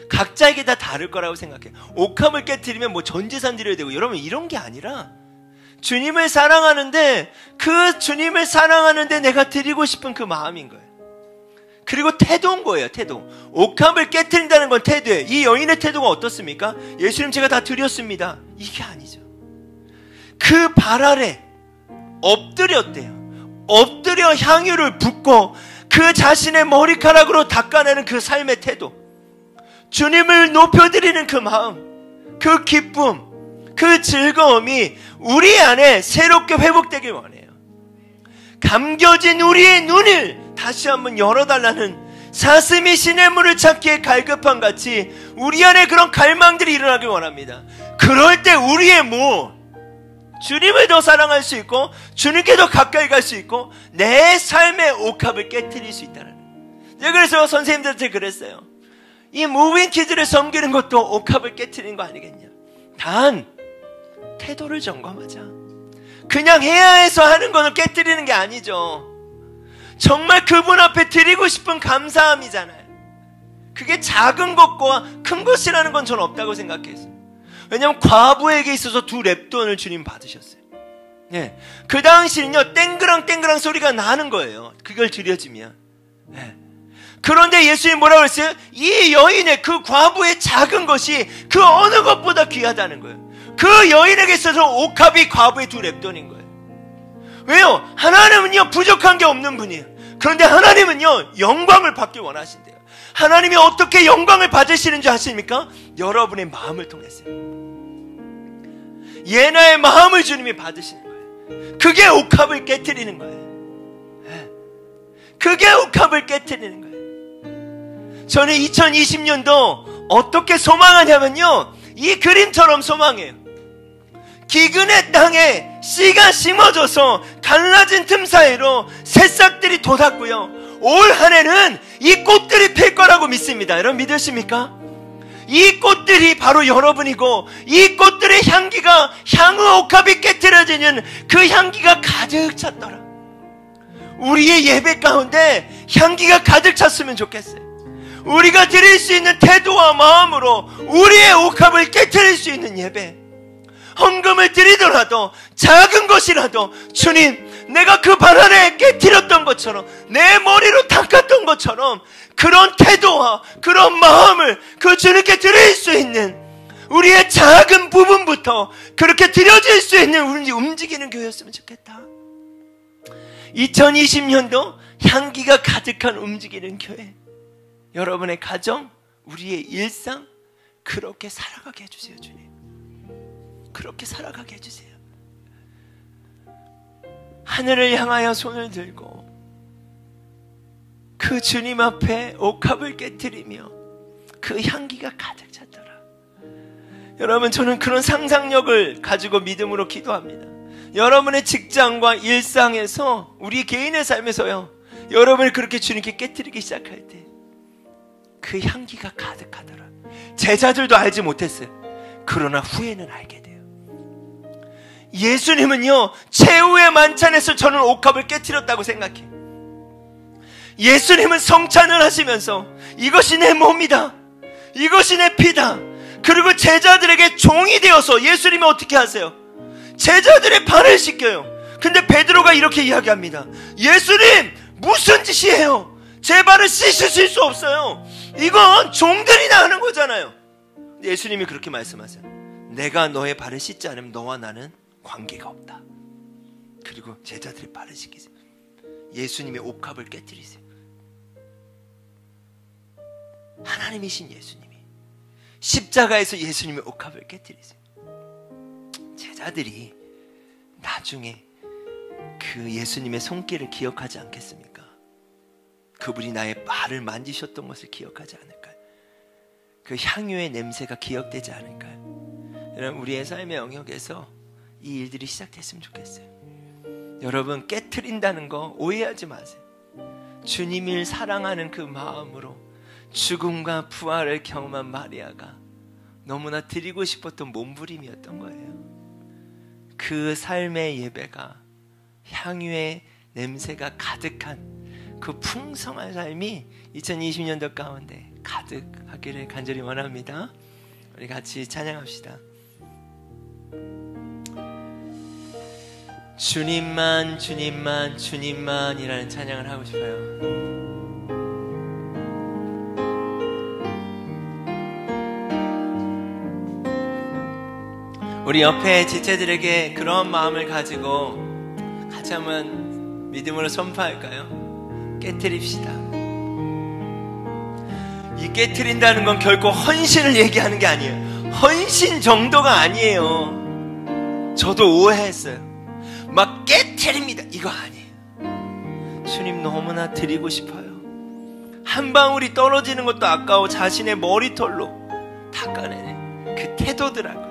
각자에게 다 다를 거라고 생각해요. 옥합을 깨트리면 뭐 전 재산 드려야 되고, 여러분, 이런 게 아니라 주님을 사랑하는데, 그 주님을 사랑하는데 내가 드리고 싶은 그 마음인 거예요. 그리고 태도인 거예요. 태도. 옥합을 깨트린다는 건 태도예요. 이 여인의 태도가 어떻습니까? 예수님, 제가 다 드렸습니다. 이게 아니죠. 그 발 아래 엎드렸대요. 엎드려 향유를 붓고 그 자신의 머리카락으로 닦아내는 그 삶의 태도, 주님을 높여드리는 그 마음, 그 기쁨, 그 즐거움이 우리 안에 새롭게 회복되길 원해요. 감겨진 우리의 눈을 다시 한번 열어달라는 사슴이 시냇물을 찾기에 갈급한 같이 우리 안에 그런 갈망들이 일어나길 원합니다. 그럴 때 우리의 주님을 더 사랑할 수 있고 주님께 더 가까이 갈 수 있고 내 삶의 옥합을 깨트릴 수 있다는 거예요. 그래서 선생님들한테 그랬어요. 이 무빙 키즈를 섬기는 것도 옥합을 깨트리는 거 아니겠냐. 단 태도를 점검하자. 그냥 해야 해서 하는 것을 깨트리는 게 아니죠. 정말 그분 앞에 드리고 싶은 감사함이잖아요. 그게 작은 것과 큰 것이라는 건 저는 없다고 생각했어요. 왜냐하면 과부에게 있어서 2렙돈을 주님 받으셨어요. 예. 그 당시는요, 땡그랑 소리가 나는 거예요. 그걸 드려지면. 예. 그런데 예수님 뭐라고 했어요? 이 여인의, 그 과부의 작은 것이 그 어느 것보다 귀하다는 거예요. 그 여인에게 있어서 옥합이 과부의 2렙돈인 거예요. 왜요? 하나님은요, 부족한 게 없는 분이에요. 그런데 하나님은요, 영광을 받길 원하신대요. 하나님이 어떻게 영광을 받으시는 줄 아십니까? 여러분의 마음을 통해서요. 예나의 마음을 주님이 받으시는 거예요. 그게 옥합을 깨트리는 거예요. 그게 옥합을 깨트리는 거예요. 저는 2020년도 어떻게 소망하냐면요, 이 그림처럼 소망해요. 기근의 땅에 씨가 심어져서 갈라진 틈 사이로 새싹들이 돋았고요. 올 한 해는 이 꽃들이 필 거라고 믿습니다. 여러분 믿으십니까? 이 꽃들이 바로 여러분이고 이 꽃들의 향기가 향후 옥합이 깨트려지는 그 향기가 가득 찼더라. 우리의 예배 가운데 향기가 가득 찼으면 좋겠어요. 우리가 드릴 수 있는 태도와 마음으로 우리의 옥합을 깨트릴 수 있는 예배, 헌금을 드리더라도 작은 것이라도 주님, 내가 그 발 안에 깨트렸던 것처럼 내 머리로 닦았던 것처럼 그런 태도와 그런 마음을 그 주님께 드릴 수 있는 우리의 작은 부분부터 그렇게 드려질 수 있는 우리 움직이는 교회였으면 좋겠다. 2020년도 향기가 가득한 움직이는 교회, 여러분의 가정, 우리의 일상 그렇게 살아가게 해주세요. 주님, 그렇게 살아가게 해주세요. 하늘을 향하여 손을 들고 그 주님 앞에 옥합을 깨트리며 그 향기가 가득 찼더라. 여러분, 저는 그런 상상력을 가지고 믿음으로 기도합니다. 여러분의 직장과 일상에서, 우리 개인의 삶에서요, 여러분이 그렇게 주님께 깨트리기 시작할 때 그 향기가 가득하더라. 제자들도 알지 못했어요. 그러나 후에는 알게 돼요. 예수님은요, 최후의 만찬에서 저는 옥합을 깨트렸다고 생각해요. 예수님은 성찬을 하시면서 이것이 내 몸이다, 이것이 내 피다, 그리고 제자들에게 종이 되어서 예수님이 어떻게 하세요? 제자들의 발을 씻겨요. 근데 베드로가 이렇게 이야기합니다. 예수님, 무슨 짓이에요? 제 발을 씻으실 수 없어요. 이건 종들이나 하는 거잖아요. 예수님이 그렇게 말씀하세요. 내가 너의 발을 씻지 않으면 너와 나는 관계가 없다. 그리고 제자들의 발을 씻기세요. 예수님의 옥합을 깨뜨리세요. 하나님이신 예수님이 십자가에서 예수님의 옥합을 깨뜨리세요. 제자들이 나중에 그 예수님의 손길을 기억하지 않겠습니까? 그분이 나의 발을 만지셨던 것을 기억하지 않을까요? 그 향유의 냄새가 기억되지 않을까요? 여러분, 우리의 삶의 영역에서 이 일들이 시작됐으면 좋겠어요. 여러분, 깨트린다는 거 오해하지 마세요. 주님을 사랑하는 그 마음으로 죽음과 부활을 경험한 마리아가 너무나 드리고 싶었던 몸부림이었던 거예요. 그 삶의 예배가 향유의 냄새가 가득한 그 풍성한 삶이 2020년도 가운데 가득하기를 간절히 원합니다. 우리 같이 찬양합시다. 주님만, 주님만, 주님만이라는 찬양을 하고 싶어요. 우리 옆에 지체들에게 그런 마음을 가지고 같이 한번 믿음으로 선포할까요? 깨트립시다. 이 깨트린다는 건 결코 헌신을 얘기하는 게 아니에요. 헌신 정도가 아니에요. 저도 오해했어요. 막 깨트립니다, 이거 아니에요. 주님 너무나 드리고 싶어요. 한 방울이 떨어지는 것도 아까워 자신의 머리털로 닦아내는 그 태도더라고요.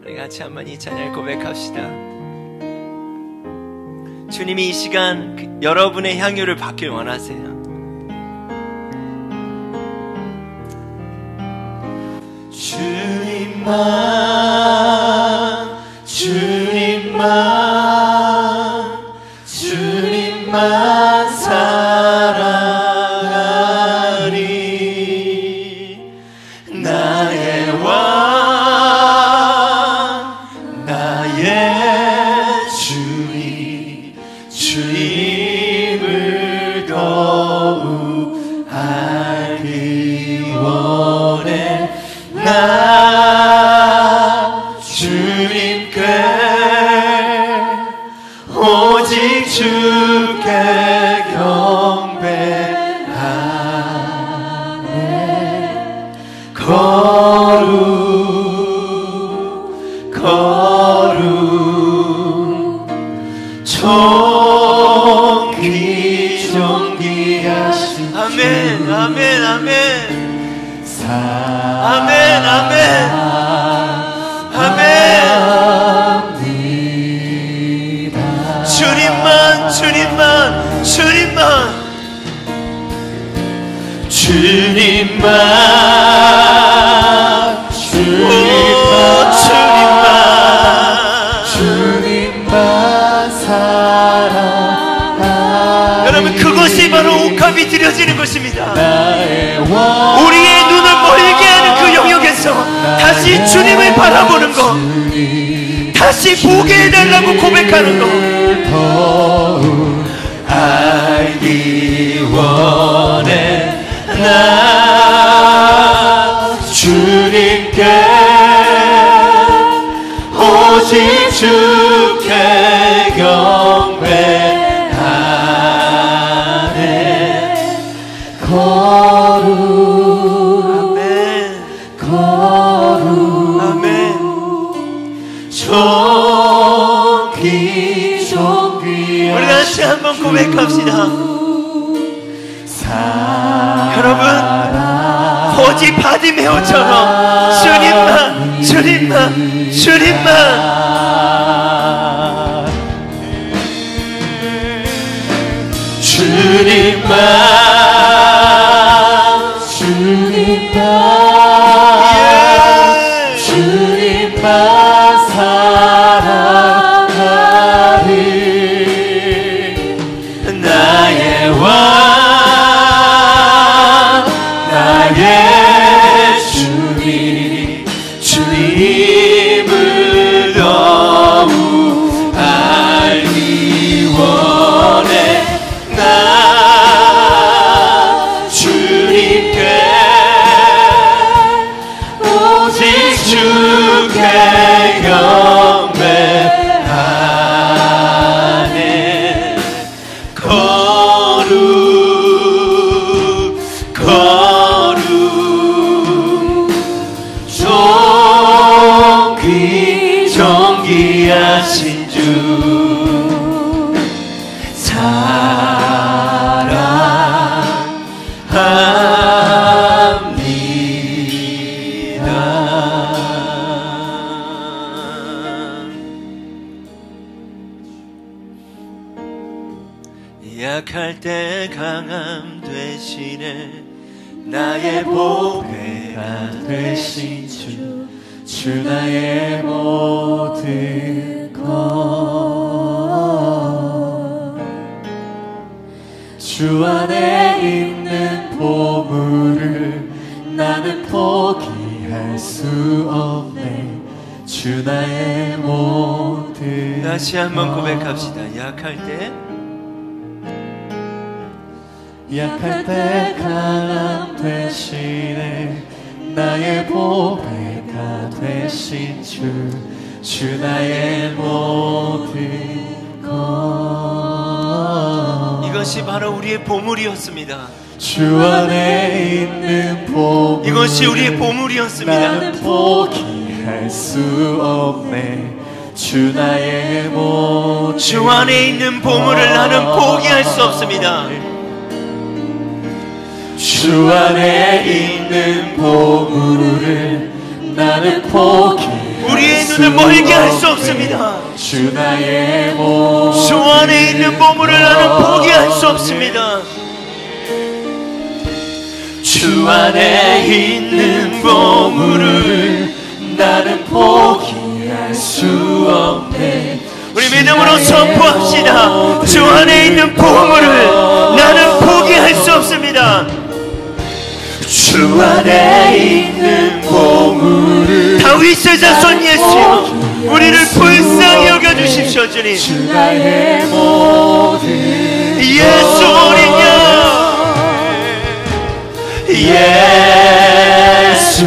우리 같이 한번 이 찬양을 고백합시다. 주님이 이 시간 여러분의 향유를 받길 원하세요. 주님만, 주님만, 주님만 사랑하리. 나의 왕, 나의 주님, 주님을 더욱 알기 원해. 나 주님께 오직 주께 경배하네. 거룩 거룩 존귀하신 아멘, 아멘, 아멘. 아멘, 아멘, 아멘. 주님만, 주님만, 주님만, 주님만, 주님만 사랑하리. 여러분, 그것이 바로 옥합이 드려지는 것입니다. 나의 왕, 우리의 눈을 멀게 하는 그 영역에서 다시 주님을 바라보는 것, 다시 보게 해달라고 고백하는 것, 더욱 알기 원해. 나 주님께 오직 주께 경배하네. 거룩 아멘, 거룩 아멘. 존귀하신 우리 같이 한번 고백합시다. 여러분, 오직 바디메오처럼 주님만, 주님만, 주님만. 주님만, 주님만, 주님만 사랑하리. 나의 왕, 나의 주님, 주님을 더욱 알기 원해. 나 주님께 오직 주께 경배하네. 거룩 거룩 존귀하신 주 약할 때 강함 되시네. 나의 보배가 되신 주, 주 나의 모든 것. 주 안에 있는 보물을 나는 포기할 수 없네. 주 나의 모든 다시 한번 것. 고백합시다. 약할 때 약할 때 강함 되시네. 나의 보배가 되신 주, 주 나의 모든 것. 것. 이것이 바로 우리의 보물이었습니다. 주 안에 있는 보물, 이것이 우리의 보물이었습니다. 나는 포기할 수 없네. 주 나의 모든, 주 안에 있는 보물을 나는 포기할 수 없습니다. 주 안에 있는 보물을 나는 포기할 우리의 눈을 멀게 할 수 없습니다. 주 나의 모든, 주 안에 있는 보물을 나는 포기할 수 없습니다. 주 안에 있는 보물을 나는 포기할 수 없네. 우리 믿음으로 선포합시다. 주 안에 있는 보물을 나는 포기할 수 없습니다. 주 안에 있는 보물을 다윗의 자손 예수여, 우리를 불쌍히 여겨주십시오. 주님, 주 나의 모든 예수 어린 양, 예수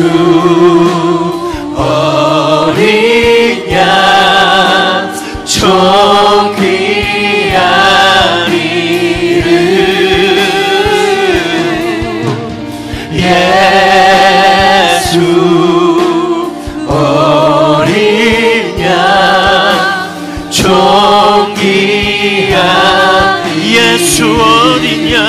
어린 양 좀 귀한 이름, 예수 어린 양 좀 귀한 예수 어린 양,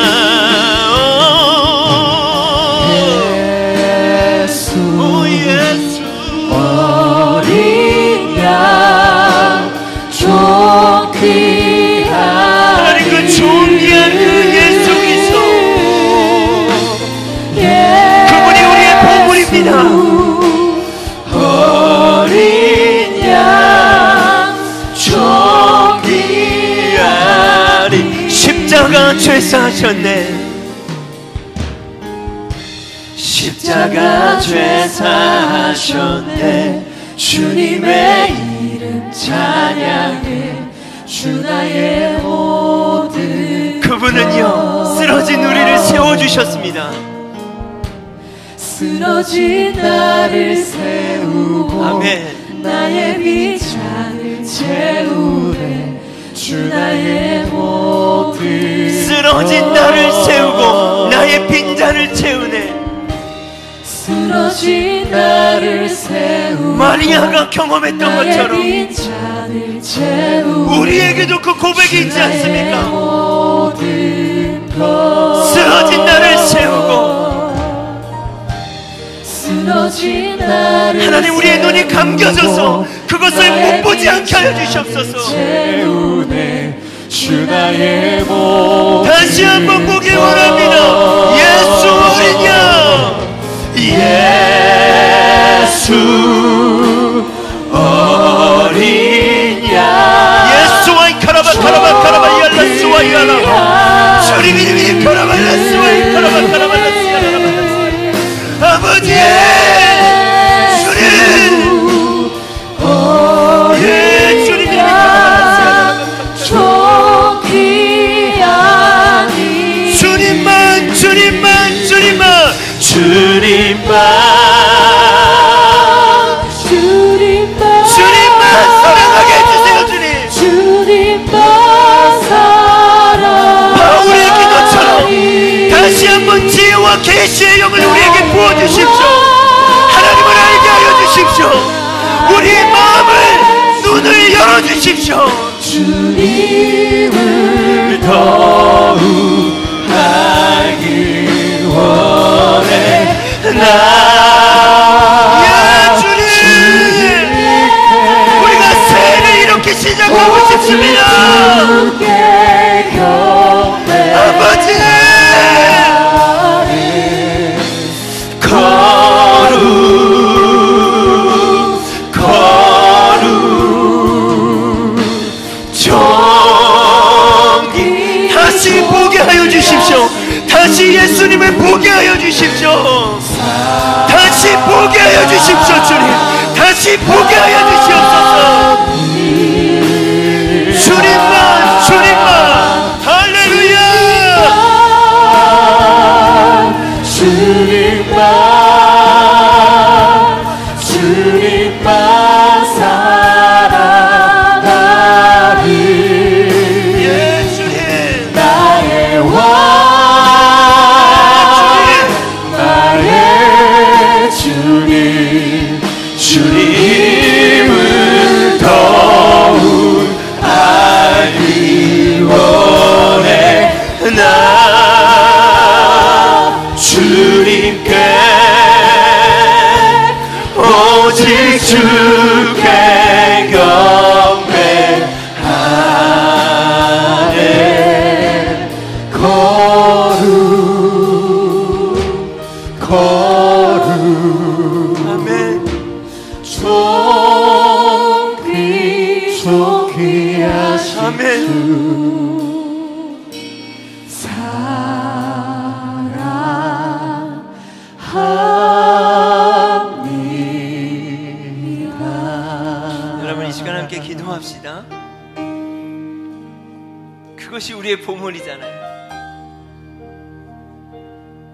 오 예수 어린 양 좀 귀한, 하나님 그 존귀한 그 예수 그리스도, 그분이 우리의 보물입니다. 어린 양 좀 귀한 십자가 죄사하셨네. 십자가 죄사하셨네. 주님의 이름 찬양해. 주 나의 모든 그분은요, 쓰러진 우리를 세워주셨습니다. 쓰러진 나를 세우고 아멘. 나의 빈잔을 채우네. 주 나의 모든 쓰러진 나를 세우고 나의 빈잔을 채우네. 쓰러진 나를 세우고 마리아가 경험했던 나의 것처럼 빈잔을 채우네. 우리에게도 그 고백이 있지 않습니까? 모든 것 쓰러진 나를 세우고, 쓰러진 나를 하나님 우리의 눈이 감겨져서 그것을 못 보지 않게 하여 주시옵소서. 채우네. 주 나의 모든 다시 한번 보기 원합니다. 예수 어린 양, 예수 어린 양 예수와이 카라바 카라바 카라바 이알라스와이 알라, 주님 이름이 카라발라스와이 카라바 카라발라스 야라바, 아버지 주님, 예 주님 이름이 카라발라스 야라바, 주님만 주님만 주님만 주님만 사랑하게 해주세요. 주님, 주님만 사랑 바울의 기도처럼 다시 한번 지혜와 계시의 영을 우리에게 부어주십시오. 하나님을 알게 하여 주십시오. 우리의 마음을, 눈을 열어주십시오. 주님을 더욱 알길 원해. 예 주님, 우리가 새해를 이렇게 시작하고 싶습니다. 아버지, 거룩 정기 다시 보게 하여 주십시오. 다시 예수님을 보게 하여 주십시오. 다시 보게 하여 주십시오. 주님, 다시 보게 하여 주시옵소서. 주님만 주님만, 할렐루야. 주님만 사랑하리. 그것이 우리의 보물이잖아요.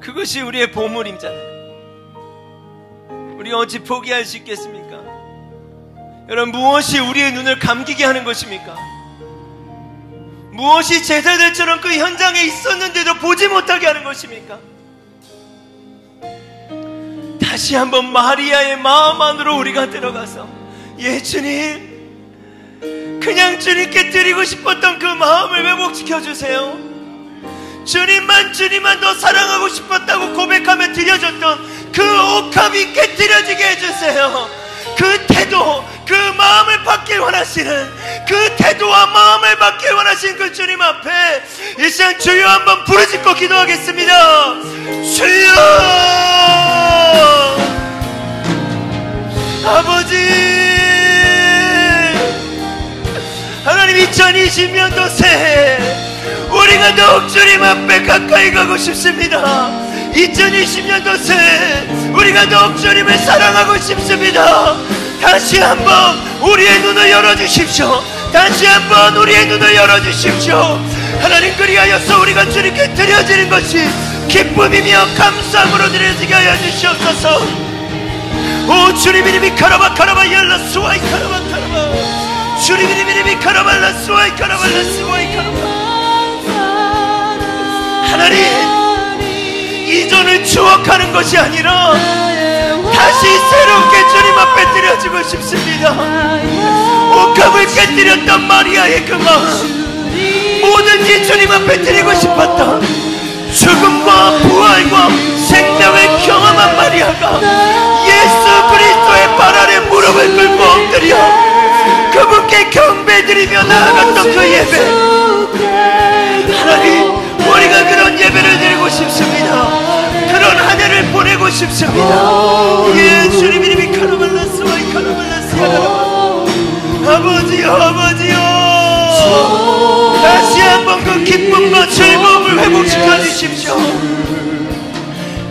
그것이 우리의 보물이잖아요. 우리가 어찌 포기할 수 있겠습니까? 여러분, 무엇이 우리의 눈을 감기게 하는 것입니까? 무엇이 제자들처럼 그 현장에 있었는데도 보지 못하게 하는 것입니까? 다시 한번 마리아의 마음 안으로 우리가 들어가서, 예 주님, 그냥 주님께 드리고 싶었던 그 마음을 회복시켜 주세요. 주님만 더 사랑하고 싶었다고 고백하며 드려졌던 그 옥합이 깨뜨려지게 해주세요. 그 태도, 그 마음을 받길 원하시는, 그 태도와 마음을 받길 원하시는 그 주님 앞에 이 시간 주여 한번 부르짖고 기도하겠습니다. 주여! 아버지, 하나님, 2020년도 새해 우리가 더욱 주님 앞에 가까이 가고 싶습니다. 2020년도 새해 우리가 더욱 주님을 사랑하고 싶습니다. 다시 한번 우리의 눈을 열어주십시오. 다시 한번 우리의 눈을 열어주십시오. 하나님, 그리하여서 우리가 주님께 드려지는 것이 기쁨이며 감사함으로 드려지게 하여 주시옵소서. 오 주님 이름이 카라바 카라바 열라 수와이 카라바 카라바, 주님 이름이 카라발라 수와이 카라발라 수와이 카라바. 하나님, 이전을 추억하는 것이 아니라 다시 새롭게 주님 앞에 드려지고 싶습니다. 옥합을 깨뜨렸던 마리아의 그 마음, 뭐든지 주님 앞에 드리고 싶었던 죽음과 부활과 생명을 경험한 마리아가 예수 그리스도의 발 아래 무릎을 꿇고 엎드려 그분께 경배드리며 나아갔던 그 예배, 하나님, 우리가 그런 예배를 드리고 싶습니다. 그런 한 해를 보내고 싶습니다. 예, 주님 이름이 카라발라스와 카라발라스야. 아버지요, 아버지요, 다시 한번 그 기쁨과 즐거움을 회복시켜 주십시오.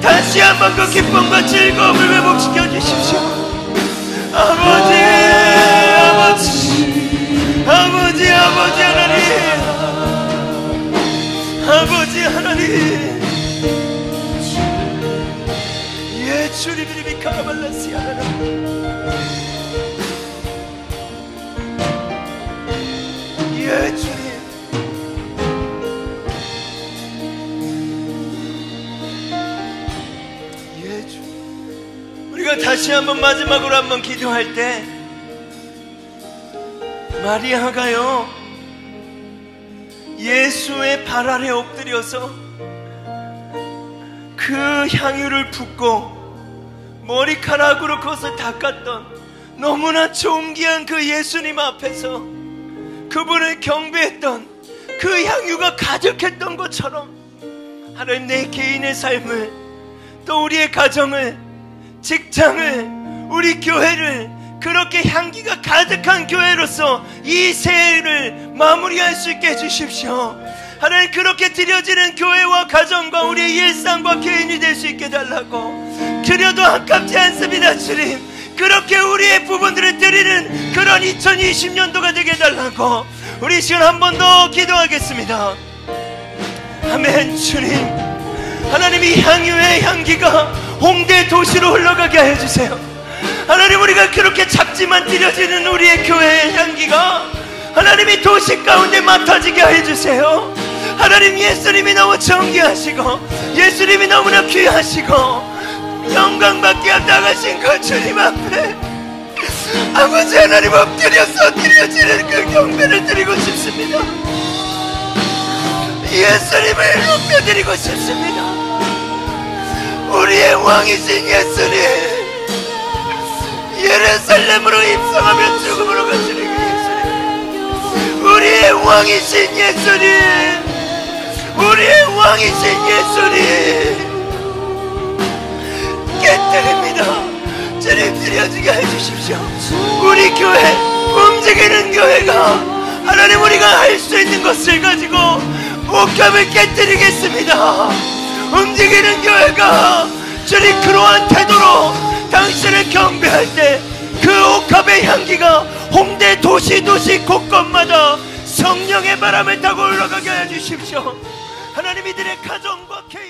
다시 한번 그 기쁨과 즐거움을 회복시켜 주십시오. 아버지, 아버지, 아버지, 아버지 하나님, 아버지 하나님, 예 주님 이름이 카라발라스야라. 예 주님, 예 주님, 우리가 다시 한번 마지막으로 한번 기도할 때 마리아가요 예수의 발 아래 엎드려서 그 향유를 붓고 머리카락으로 그것을 닦았던 너무나 존귀한 그 예수님 앞에서 그분을 경배했던 그 향유가 가득했던 것처럼 하나님, 내 개인의 삶을, 또 우리의 가정을, 직장을, 우리 교회를 그렇게 향기가 가득한 교회로서 이 새해를 마무리할 수 있게 해주십시오. 하나님, 그렇게 드려지는 교회와 가정과 우리의 일상과 개인이 될 수 있게 해달라고. 드려도 아깝지 않습니다. 주님, 그렇게 우리의 부분들을 드리는 그런 2020년도가 되게 해달라고 우리 시간 한 번 더 기도하겠습니다. 아멘. 주님, 하나님, 이 향유의 향기가 홍대 도시로 흘러가게 하여 주세요. 하나님, 우리가 그렇게 작지만 드려지는 우리의 교회의 향기가 하나님이 도시 가운데 맡아지게 해주세요. 하나님, 예수님이 너무 존귀하시고 예수님이 너무나 귀하시고 영광받게 나가신 그 주님 앞에 아버지 하나님 엎드려서 드려지는 그 경배를 드리고 싶습니다. 예수님을 높여드리고 싶습니다. 우리의 왕이신 예수님, 예루살렘으로 입성하며 죽음으로 가시는 그 예수님, 우리의 왕이신 예수님, 우리의 왕이신 예수님 깨뜨립니다. 주님, 드려지게 해주십시오. 우리 교회, 움직이는 교회가 하나님, 우리가 할 수 있는 것을 가지고 옥합을 깨뜨리겠습니다. 움직이는 교회가 주님, 그러한 태도로 당신을 경배할 때 그 옥합의 향기가 홍대 도시 곳곳마다 성령의 바람을 타고 올라가게 해 주십시오. 하나님, 이들의 가정과 개인